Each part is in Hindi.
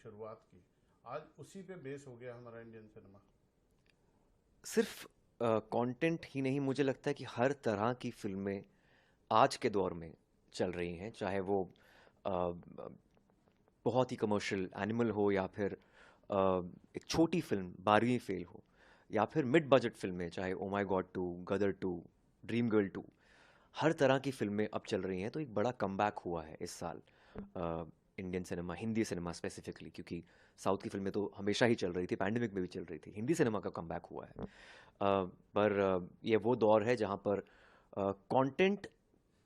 शुरुआत की, आज उसी पे बेस हो गया हमारा इंडियन सिनेमा। सिर्फ कंटेंट ही नहीं, मुझे लगता है कि हर तरह की फिल्में आज के दौर में चल रही हैं, चाहे वो अ, बहुत ही कमर्शियल एनिमल हो, या फिर एक छोटी फिल्म 12वीं फेल हो, या फिर मिड बजट फिल्में, चाहे oh my god 2, Gadar 2, dream girl 2। हर तरह की फिल्में अब चल रही हैं, तो एक बड़ा कमबैक हुआ है इस साल Indian cinema, Hindi cinema specifically, क्योंकि साउथ की फिल्में तो हमेशा ही चल रही थी, पैंडेमिक में भी चल रही थी, हिंदी सिनेमा का कमबैक हुआ है। पर ये वो दौर है जहाँ पर कंटेंट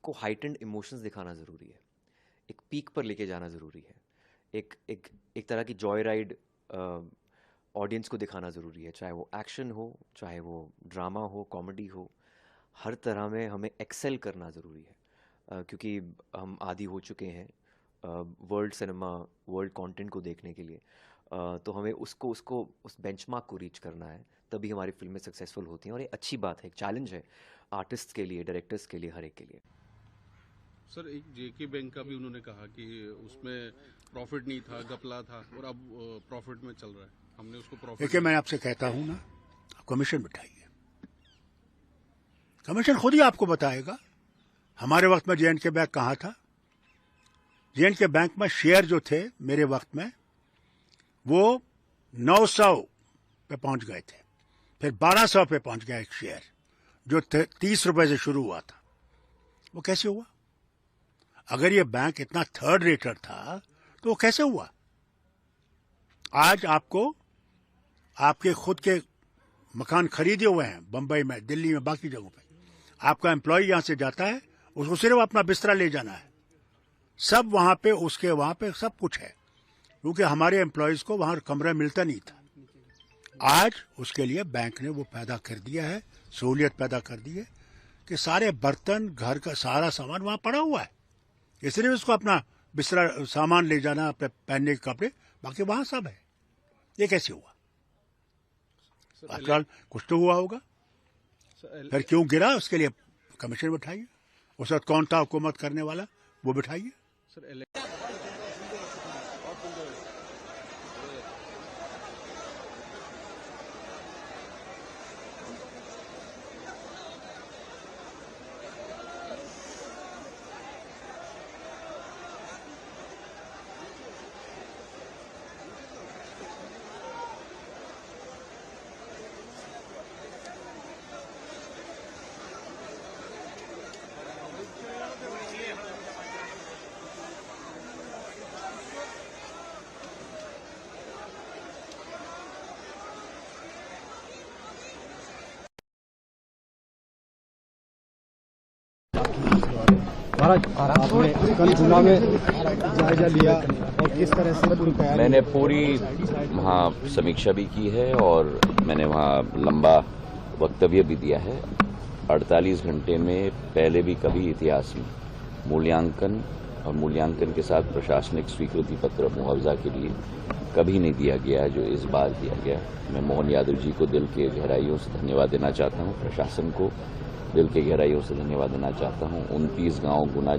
को हाइटेंड इमोशंस दिखाना ज़रूरी है, एक पीक पर लेके जाना ज़रूरी है, एक एक एक तरह की जॉय राइड ऑडियंस को दिखाना ज़रूरी है, चाहे वो एक्शन हो, चाहे वो ड्रामा हो, कॉमेडी हो, हर तरह में हमें एक्सेल करना ज़रूरी है। क्योंकि हम आदी हो चुके हैं वर्ल्ड सिनेमा, वर्ल्ड कंटेंट को देखने के लिए। तो हमें उसको उसको उस बेंचमार्क को रीच करना है, तभी हमारी फिल्में सक्सेसफुल होती हैं। और ये अच्छी बात है, एक चैलेंज है आर्टिस्ट के लिए, डायरेक्टर्स के लिए, हर एक के लिए। सर, एक जेके बैंक का भी उन्होंने कहा कि उसमें प्रॉफिट नहीं था, घपला था, और अब प्रॉफिट में चल रहा है। हमने उसको प्रॉफिट। देखिए, मैं आपसे कहता हूं ना, कमीशन बिठाइए, कमीशन खुद ही आपको बताएगा। हमारे वक्त में जे.एंड.के बैंक कहाँ था? जे.एंड.के बैंक में शेयर जो थे मेरे वक्त में, वो 900 पे पहुंच गए थे, फिर 1200 पे पहुंच गया एक शेयर, जो 30 रुपए से शुरू हुआ था। वो कैसे हुआ? अगर ये बैंक इतना थर्ड रेटर था तो वो कैसे हुआ? आज आपको आपके खुद के मकान खरीदे हुए हैं बंबई में, दिल्ली में, बाकी जगहों पे। आपका एम्प्लॉय यहां से जाता है, उसको सिर्फ अपना बिस्तरा ले जाना है, सब वहां पे, उसके वहां पे सब कुछ है, क्योंकि हमारे एम्प्लॉयज को वहां कमरा मिलता नहीं था। आज उसके लिए बैंक ने वो पैदा कर दिया है, सहूलियत पैदा कर दी है कि सारे बर्तन, घर का सारा सामान वहां पड़ा हुआ है, इसलिए उसको अपना बिस्तरा, सामान ले जाना, अपने पहनने के कपड़े, बाकी वहां सब है। ये कैसे हुआ? आजकल कुछ तो हुआ होगा, फिर क्यों गिरा? उसके लिए कमीशन बिठाइए। उस वक्त कौन था हुकूमत करने वाला, वो बिठाइए। महाराज, आपने कल चुनाव में जायजा लिया और किस तरह से पूरी तैयारी? मैंने पूरी वहाँ समीक्षा भी की है और मैंने वहाँ लंबा वक्तव्य भी दिया है। 48 घंटे में पहले भी कभी इतिहास में मूल्यांकन और मूल्यांकन के साथ प्रशासनिक स्वीकृति पत्र मुआवजा के लिए कभी नहीं दिया गया है जो इस बार दिया गया। मैं मोहन यादव जी को दिल के गहराइयों से धन्यवाद देना चाहता हूँ, प्रशासन को दिल के गहराइयों से धन्यवाद देना चाहता हूँ। 29 गांव गुना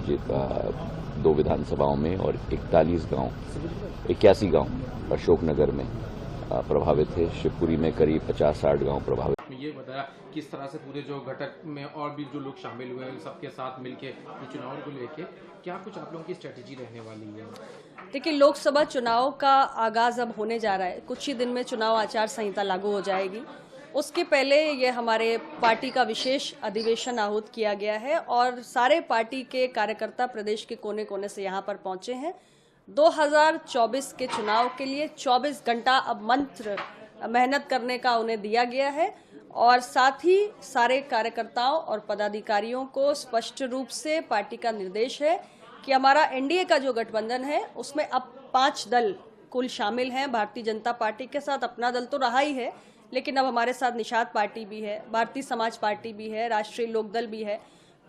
2 विधानसभाओं में और 81 गांव अशोकनगर में प्रभावित थे। शिवपुरी में करीब 50-60 गांव प्रभावित। ये बताया किस तरह से पूरे जो घटक में और भी जो लोग शामिल हुए हैं सबके साथ मिलके चुनाव को लेके क्या कुछ आप लोगों की स्ट्रेटेजी रहने वाली है? देखिए, लोकसभा चुनाव का आगाज अब होने जा रहा है। कुछ ही दिन में चुनाव आचार संहिता लागू हो जाएगी। उसके पहले ये हमारे पार्टी का विशेष अधिवेशन आहूत किया गया है और सारे पार्टी के कार्यकर्ता प्रदेश के कोने कोने से यहाँ पर पहुंचे हैं। 2024 के चुनाव के लिए 24 घंटा अब मंत्र मेहनत करने का उन्हें दिया गया है और साथ ही सारे कार्यकर्ताओं और पदाधिकारियों को स्पष्ट रूप से पार्टी का निर्देश है कि हमारा एनडीए का जो गठबंधन है उसमें अब 5 दल कुल शामिल हैं। भारतीय जनता पार्टी के साथ अपना दल तो रहा ही है, लेकिन अब हमारे साथ निषाद पार्टी भी है, भारतीय समाज पार्टी भी है, राष्ट्रीय लोकदल भी है।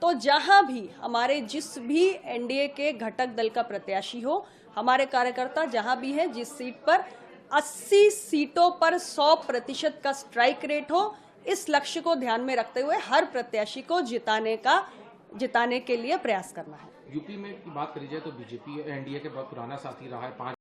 तो जहां भी हमारे जिस भी एनडीए के घटक दल का प्रत्याशी हो, हमारे कार्यकर्ता जहां भी हैं, जिस सीट पर 80 सीटों पर 100% का स्ट्राइक रेट हो, इस लक्ष्य को ध्यान में रखते हुए हर प्रत्याशी को जिताने के लिए प्रयास करना है। यूपी में की बात करी जाए तो बीजेपी एनडीए के बहुत पुराना साथी रहा है।